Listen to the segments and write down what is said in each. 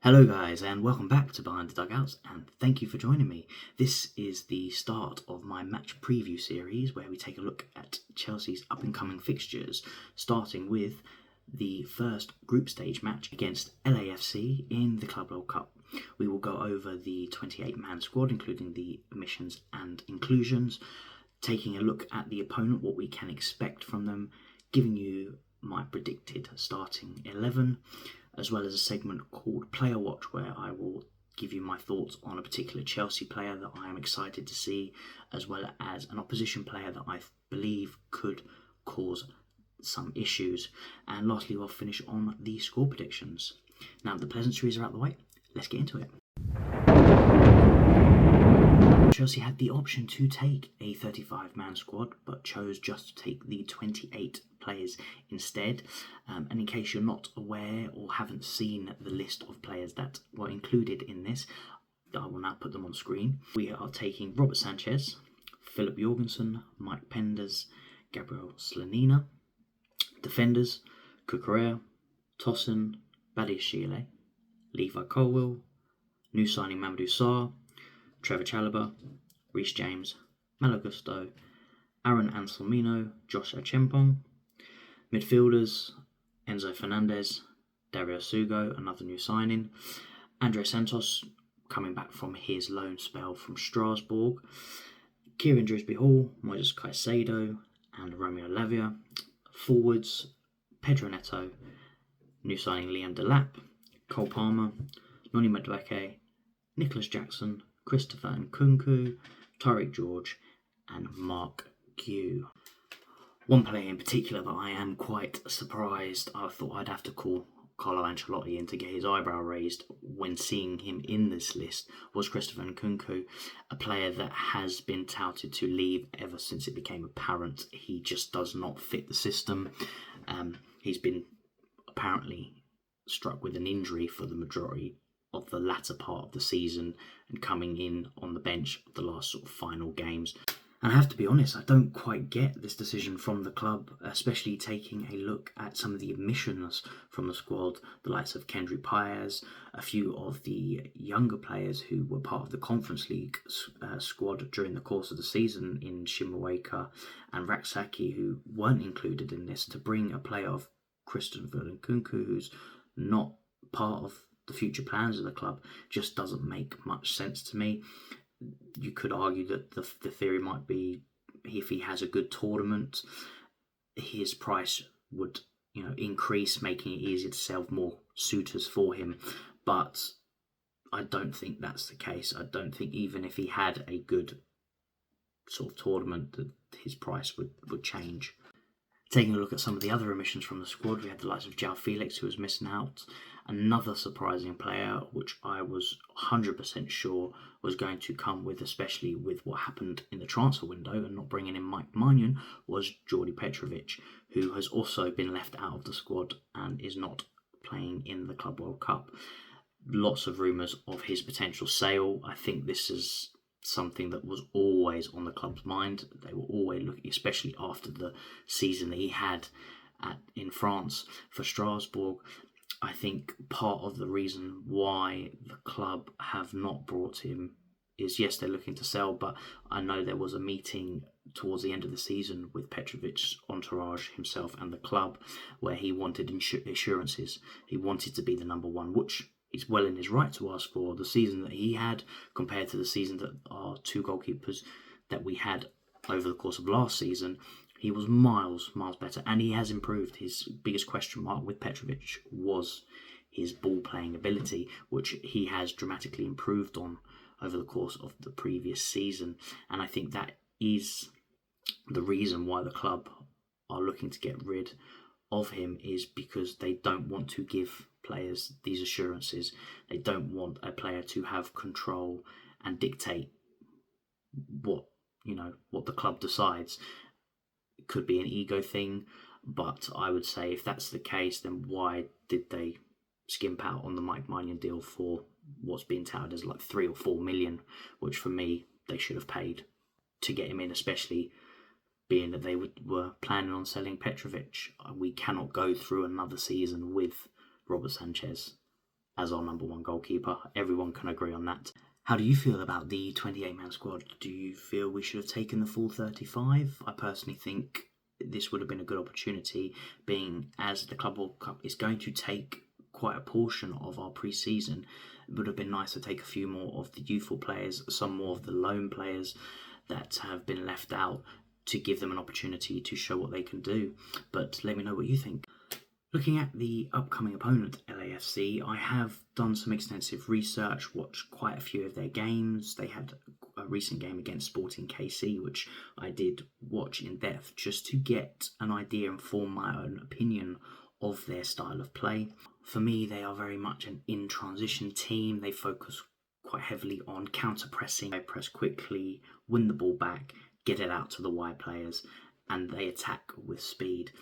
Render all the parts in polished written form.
Hello guys and welcome back to Behind the Dugouts and thank you for joining me. This is the start of my match preview series where we take a look at Chelsea's up and coming fixtures, starting with the first group stage match against LAFC in the Club World Cup. We will go over the 28-man squad including the omissions and inclusions, taking a look at the opponent, what we can expect from them, giving you my predicted starting 11, as well as a segment called Player Watch, where I will give you my thoughts on a particular Chelsea player that I am excited to see, as well as an opposition player that I believe could cause some issues. And lastly, we'll finish on the score predictions. Now the pleasantries are out of the way, let's get into it. Chelsea had the option to take a 35-man squad, but chose just to take the 28 players instead. And in case you're not aware or haven't seen the list of players that were included in this, I will now put them on screen. We are taking Robert Sanchez, Philip Jorgensen, Mike Penders, Gabriel Slanina. Defenders, Cucurella, Tosin, Badiashile, Levi Colwill, new signing Mamadou Sarr, Trevor Chalobah, Reece James, Malo Gusto, Aaron Anselmino, Josh Achempong. Midfielders, Enzo Fernandez, Dario Sugo, another new signing. Andre Santos, coming back from his loan spell from Strasbourg. Kieran Dewsbury-Hall, Moises Caicedo, and Romeo Lavia. Forwards, Pedro Neto, new signing Liam Delap, Cole Palmer, Noni Madueke, Nicholas Jackson, Christopher Nkunku, Tariq George, and Mark Gue. One player in particular that I am quite surprised, I thought I'd have to call Carlo Ancelotti in to get his eyebrow raised when seeing him in this list, was Christopher Nkunku, a player that has been touted to leave ever since it became apparent he just does not fit the system. He's been apparently struck with an injury for the majority of the latter part of the season and coming in on the bench of the last sort of final games. And I have to be honest, I don't quite get this decision from the club, especially taking a look at some of the omissions from the squad, the likes of Kendry Paez, a few of the younger players who were part of the Conference League squad during the course of the season in Shimueka and Raksaki, who weren't included in this, to bring a player of Christopher Nkunku who's not part of the future plans of the club just doesn't make much sense to me. You could argue that the theory might be if he has a good tournament, his price would increase, making it easier to sell more suitors for him. But I don't think that's the case. I don't think even if he had a good sort of tournament that his price would change. Taking a look at some of the other omissions from the squad, we had the likes of João Felix, who was missing out. Another surprising player, which I was 100% sure was going to come with, especially with what happened in the transfer window and not bringing in Mike Maignan, was Jordi Petrovic, who has also been left out of the squad and is not playing in the Club World Cup. Lots of rumours of his potential sale. I think this is something that was always on the club's mind. They were always looking, especially after the season that he had in France for Strasbourg. I think part of the reason why the club have not brought him is, yes, they're looking to sell, but I know there was a meeting towards the end of the season with Petrovic's entourage, himself and the club, where he wanted assurances. He wanted to be the number one, which he's well in his right to ask for. The season that he had compared to the season that our two goalkeepers that we had over the course of last season, he was miles better, and he has improved. His biggest question mark with Petrovic was his ball-playing ability, which he has dramatically improved on over the course of the previous season. And I think that is the reason why the club are looking to get rid of him, is because they don't want to give players these assurances. They don't want a player to have control and dictate what the club decides. It could be an ego thing, but I would say if that's the case, then why did they skimp out on the Mike Maignan deal for what's being touted as like 3 or 4 million, which for me they should have paid to get him in, especially being that they were planning on selling Petrovic. We cannot go through another season with Robert Sanchez. as our number one goalkeeper. Everyone can agree on that. How do you feel about the 28-man squad? Do you feel we should have taken the full 35? I personally think this would have been a good opportunity, being as the Club World Cup is going to take quite a portion of our pre-season. It would have been nice to take a few more of the youthful players, some more of the loan players that have been left out, to give them an opportunity to show what they can do. But let me know what you think. Looking at the upcoming opponent, LAFC, I have done some extensive research, watched quite a few of their games. They had a recent game against Sporting KC, which I did watch in depth just to get an idea and form my own opinion of their style of play. For me, they are very much an in-transition team. They focus quite heavily on counter-pressing. They press quickly, win the ball back, get it out to the wide players, and they attack with speed.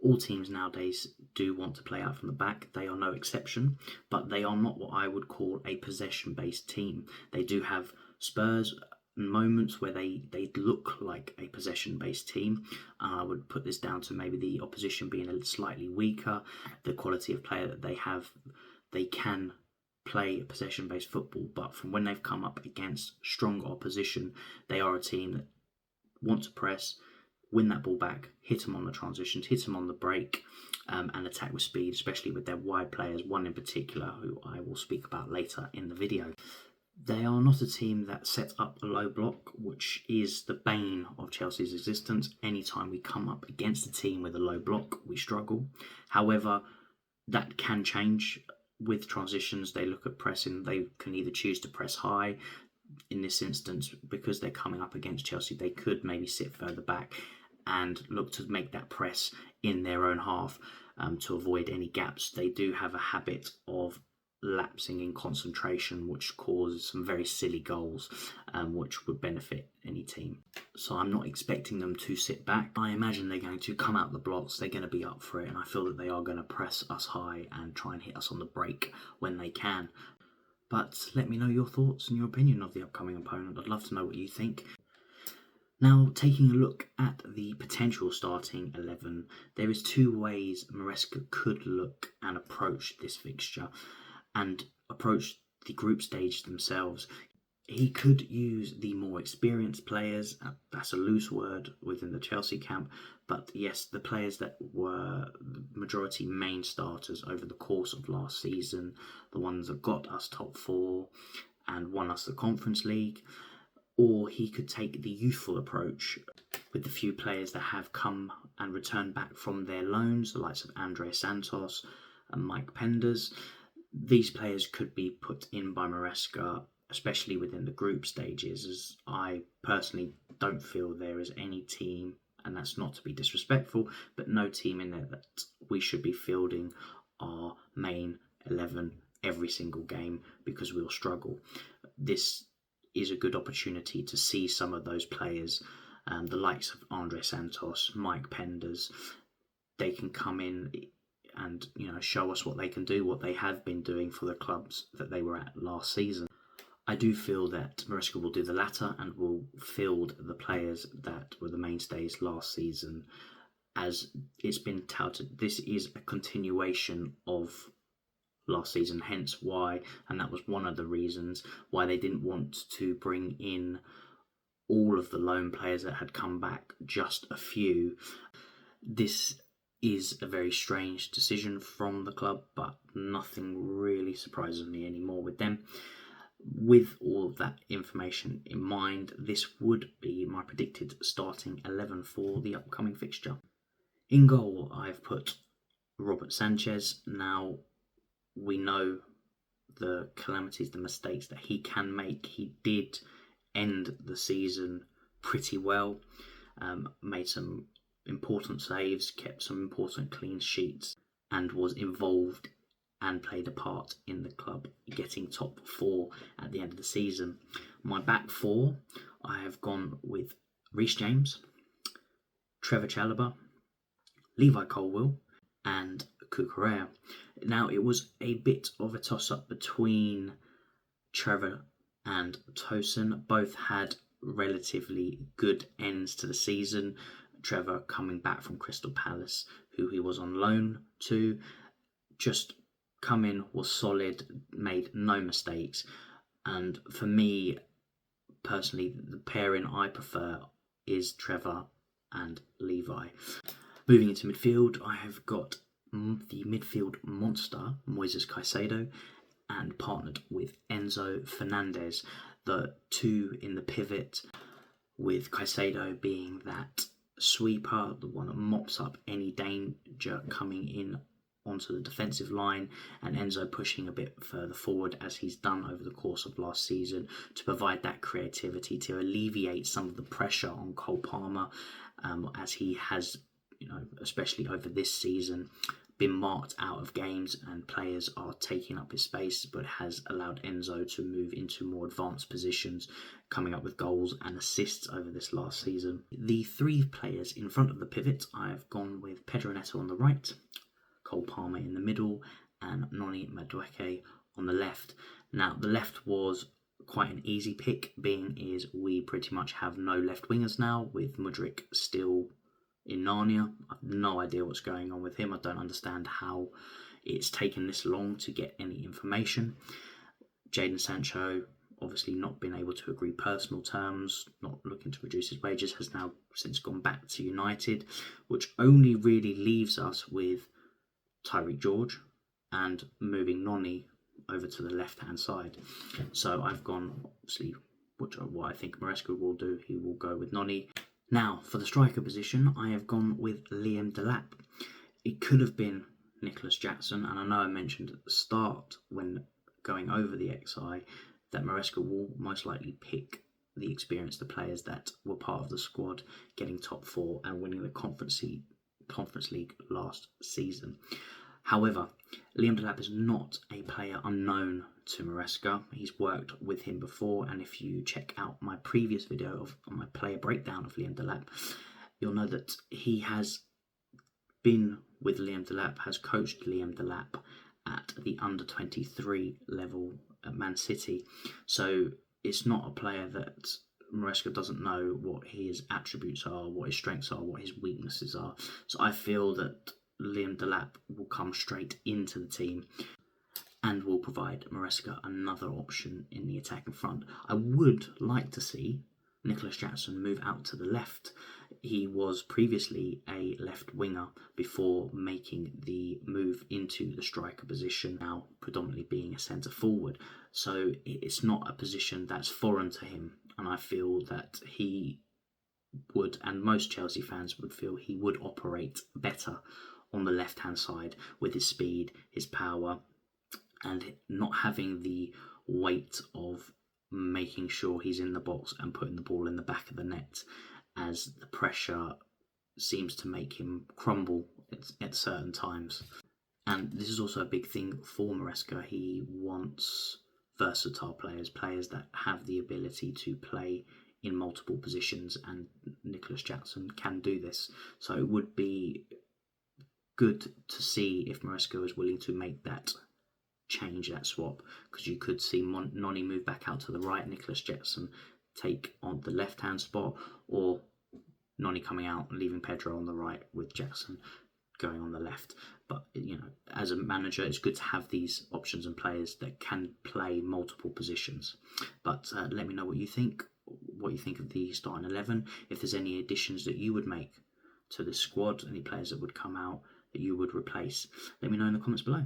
All teams nowadays do want to play out from the back. They are no exception, but they are not what I would call a possession-based team. They do have spurs and moments where they look like a possession-based team. I would put this down to maybe the opposition being a slightly weaker, the quality of player that they have. They can play possession-based football, but from when they've come up against stronger opposition, they are a team that want to press, win that ball back, hit them on the transitions, hit them on the break, and attack with speed, especially with their wide players, one in particular who I will speak about later in the video. They are not a team that sets up a low block, which is the bane of Chelsea's existence. Anytime we come up against a team with a low block, we struggle. However, that can change with transitions. They look at pressing, they can either choose to press high. In this instance, because they're coming up against Chelsea, they could maybe sit further back and look to make that press in their own half to avoid any gaps. They do have a habit of lapsing in concentration, which causes some very silly goals, which would benefit any team. So I'm not expecting them to sit back. I imagine they're going to come out the blocks, they're going to be up for it, and I feel that they are going to press us high and try and hit us on the break when they can. But let me know your thoughts and your opinion of the upcoming opponent. I'd love to know what you think. Now, taking a look at the potential starting 11, there is two ways Maresca could look and approach this fixture and approach the group stage themselves. He could use the more experienced players, that's a loose word within the Chelsea camp, but yes, the players that were the majority main starters over the course of last season, the ones that got us top four and won us the Conference League. Or he could take the youthful approach with the few players that have come and returned back from their loans, the likes of Andre Santos and Mike Penders. These players could be put in by Maresca, especially within the group stages, as I personally don't feel there is any team, and that's not to be disrespectful, but no team in there that we should be fielding our main 11 every single game, because we'll struggle. This is a good opportunity to see some of those players, the likes of Andre Santos, Mike Penders. They can come in and show us what they can do, what they have been doing for the clubs that they were at last season. I do feel that Maresca will do the latter and will field the players that were the mainstays last season. As it's been touted, this is a continuation of last season, hence why, and that was one of the reasons why they didn't want to bring in all of the loan players that had come back, just a few. This is a very strange decision from the club, but nothing really surprises me anymore with them. With all of that information in mind, this would be my predicted starting 11 for the upcoming fixture. In goal, I've put Robert Sanchez. Now, we know the calamities, the mistakes that he can make. He did end the season pretty well, made some important saves, kept some important clean sheets, and was involved and played a part in the club getting top four at the end of the season. My back four, I have gone with Reece James, Trevor Chalobah, Levi Colwill, and Cucurella. Now, it was a bit of a toss-up between Trevor and Tosin. Both had relatively good ends to the season. Trevor coming back from Crystal Palace, who he was on loan to, just come in, was solid, made no mistakes. And for me, personally, the pairing I prefer is Trevor and Levi. Moving into midfield, I have got the midfield monster, Moises Caicedo, and partnered with Enzo Fernandez, the two in the pivot, with Caicedo being that sweeper, the one that mops up any danger coming in onto the defensive line, and Enzo pushing a bit further forward as he's done over the course of last season to provide that creativity to alleviate some of the pressure on Cole Palmer, as he has, especially over this season, been marked out of games and players are taking up his space, but has allowed Enzo to move into more advanced positions, coming up with goals and assists over this last season. The three players in front of the pivot, I've gone with Pedro Neto on the right, Cole Palmer in the middle, and Noni Madueke on the left. Now, the left was quite an easy pick, being is we pretty much have no left wingers now, with Mudryk still in Narnia. I've no idea what's going on with him. I don't understand how it's taken this long to get any information. Jadon Sancho, obviously not been able to agree personal terms, not looking to reduce his wages, has now since gone back to United, which only really leaves us with Tyreek George and moving Noni over to the left-hand side. So I've gone, obviously, what I think Maresca will do, he will go with Noni. Now, for the striker position, I have gone with Liam Delap. It could have been Nicholas Jackson, and I know I mentioned at the start when going over the XI that Maresca will most likely pick the experienced players that were part of the squad, getting top four and winning the Conference League last season. However, Liam Delap is not a player unknown to Maresca. He's worked with him before, and if you check out my previous video on my player breakdown of Liam Delap, you'll know that he has been with Liam Delap, has coached Liam Delap at the under-23 level at Man City. So it's not a player that Maresca doesn't know what his attributes are, what his strengths are, what his weaknesses are. So I feel that Liam Delap will come straight into the team and will provide Maresca another option in the attacking front. I would like to see Nicholas Jackson move out to the left. He was previously a left winger before making the move into the striker position, now predominantly being a centre forward. So it's not a position that's foreign to him, and I feel that he would, and most Chelsea fans would feel he would operate better on the left-hand side with his speed, his power, and not having the weight of making sure he's in the box and putting the ball in the back of the net, as the pressure seems to make him crumble at certain times. And this is also a big thing for Maresca. He wants versatile players that have the ability to play in multiple positions, and Nicholas Jackson can do this. So it would be good to see if Maresca is willing to make that change, that swap, because you could see Noni move back out to the right, Nicholas Jackson take on the left-hand spot, or Noni coming out and leaving Pedro on the right with Jackson going on the left. But as a manager, it's good to have these options and players that can play multiple positions. But let me know what you think of the starting 11. If there's any additions that you would make to the squad, any players that would come out that you would replace, let me know in the comments below.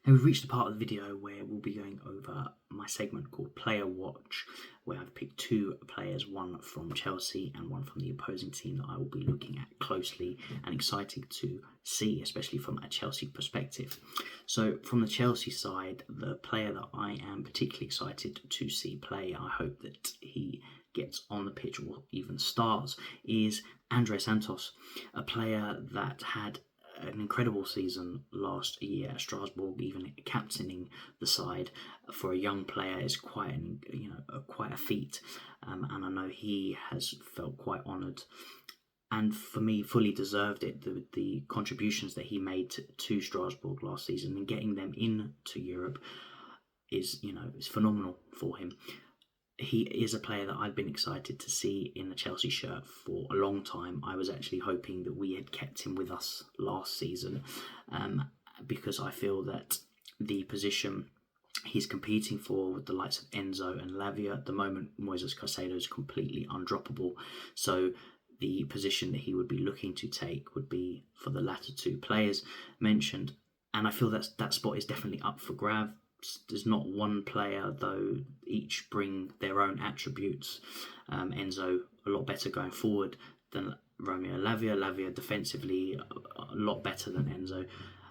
Now we've reached the part of the video where we'll be going over my segment called Player Watch, where I've picked two players, one from Chelsea and one from the opposing team, that I will be looking at closely and excited to see, especially from a Chelsea perspective. So from the Chelsea side, the player that I am particularly excited to see play, I hope that he gets on the pitch or even starts, is Andre Santos, a player that had an incredible season last year at Strasbourg. Even captaining the side for a young player is quite a feat, and I know he has felt quite honoured, and for me fully deserved it. The contributions that he made to Strasbourg last season and getting them into Europe is phenomenal for him. He is a player that I've been excited to see in the Chelsea shirt for a long time. I was actually hoping that we had kept him with us last season, because I feel that the position he's competing for with the likes of Enzo and Lavia. At the moment, Moises Caicedo is completely undroppable. So the position that he would be looking to take would be for the latter two players mentioned. And I feel that spot is definitely up for grabs. There's not one player, though each bring their own attributes. Enzo, a lot better going forward than Romeo Lavia. Lavia defensively, a lot better than Enzo.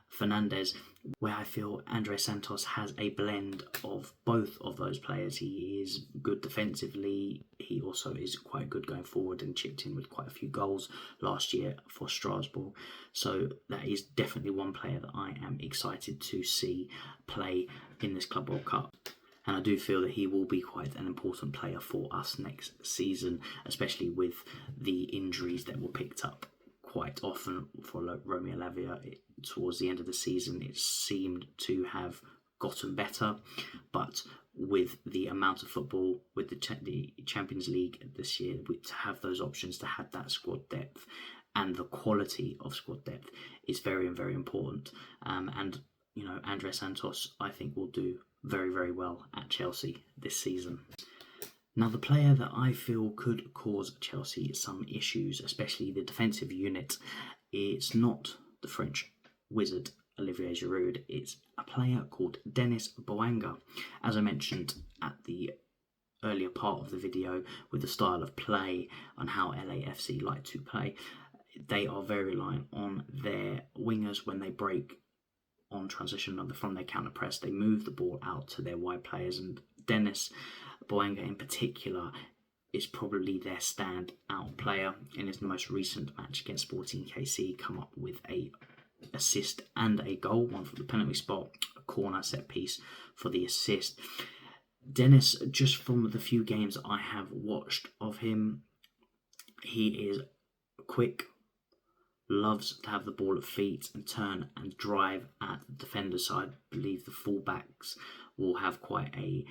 Fernandez, where I feel Andrés Santos has a blend of both of those players. He is good defensively. He also is quite good going forward and chipped in with quite a few goals last year for Strasbourg. So that is definitely one player that I am excited to see play in this Club World Cup. And I do feel that he will be quite an important player for us next season, especially with the injuries that were picked up quite often for Romeo Lavia. Towards the end of the season, it seemed to have gotten better, but with the amount of football, with the Champions League this year, to have those options, to have that squad depth and the quality of squad depth is very, very important. And Andrés Santos, I think, will do very, very well at Chelsea this season. Now, the player that I feel could cause Chelsea some issues, especially the defensive unit, it's not the French wizard Olivier Giroud. It's a player called Denis Bouanga. As I mentioned at the earlier part of the video, with the style of play and how LAFC like to play, they are very reliant on their wingers when they break on transition from their counter press. They move the ball out to their wide players, and Denis Bouanga in particular is probably their standout player. In his most recent match against Sporting KC, come up with a assist and a goal, one for the penalty spot, a corner set piece for the assist. Denis, just from the few games I have watched of him, he is quick, loves to have the ball at feet and turn and drive at the defender. So I believe the fullbacks will have quite a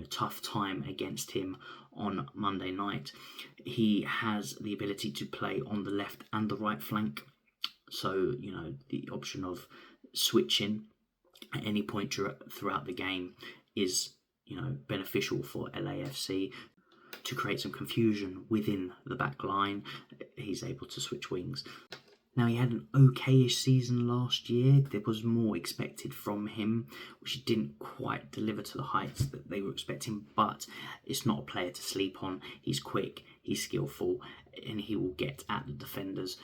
tough time against him on Monday night. He has the ability to play on the left and the right flank. So, the option of switching at any point throughout the game is, beneficial for LAFC. To create some confusion within the back line, he's able to switch wings. Now, he had an okayish season last year. There was more expected from him, which he didn't quite deliver to the heights that they were expecting, but it's not a player to sleep on. He's quick, he's skillful, and he will get at the defenders.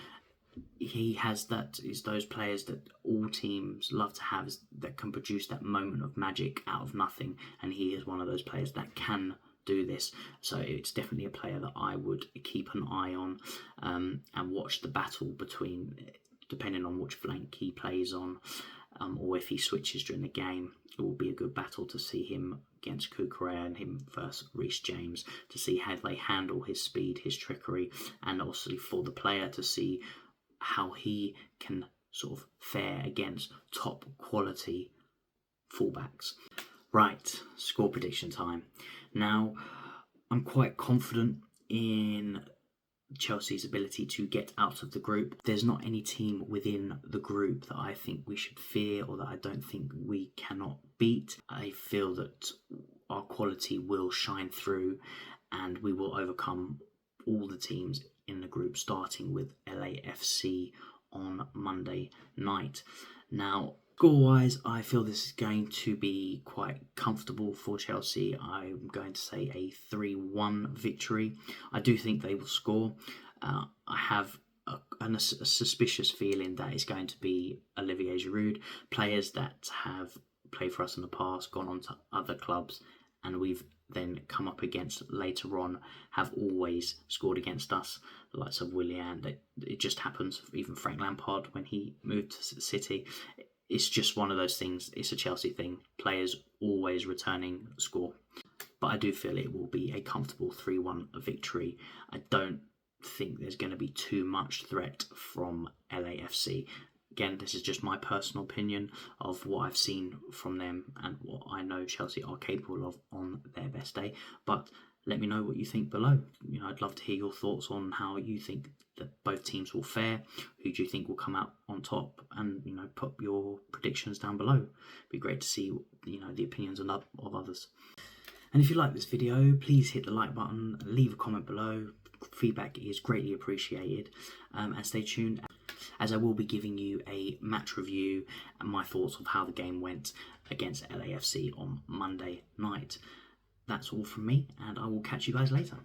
He has is those players that all teams love to have, that can produce that moment of magic out of nothing, and he is one of those players that can do this. So it's definitely a player that I would keep an eye on and watch the battle between, depending on which flank he plays on, or if he switches during the game. It will be a good battle to see him against Cucurella and him versus Reece James, to see how they handle his speed, his trickery, and also for the player to see how he can sort of fare against top quality fullbacks. Right, score prediction time. Now, I'm quite confident in Chelsea's ability to get out of the group. There's not any team within the group that I think we should fear or that I don't think we cannot beat. I feel that our quality will shine through and we will overcome all the teams in the group, starting with LAFC on Monday night. Now, score-wise, I feel this is going to be quite comfortable for Chelsea. I'm going to say a 3-1 victory. I do think they will score. I have a suspicious feeling that it's going to be Olivier Giroud. Players that have played for us in the past, gone on to other clubs, and we've then come up against later on, have always scored against us. The likes of Willian, it just happens. Even Frank Lampard, when he moved to City, it's just one of those things. It's a Chelsea thing. Players always returning score. But I do feel it will be a comfortable 3-1 victory. I don't think there's going to be too much threat from LAFC. Again, this is just my personal opinion of what I've seen from them and what I know Chelsea are capable of on their best day. But let me know what you think below. I'd love to hear your thoughts on how you think that both teams will fare. Who do you think will come out on top? And put your predictions down below. It'd be great to see the opinions of others. And if you like this video, please hit the like button, leave a comment below. Feedback is greatly appreciated, and stay tuned, as I will be giving you a match review and my thoughts of how the game went against LAFC on Monday night. That's all from me, and I will catch you guys later.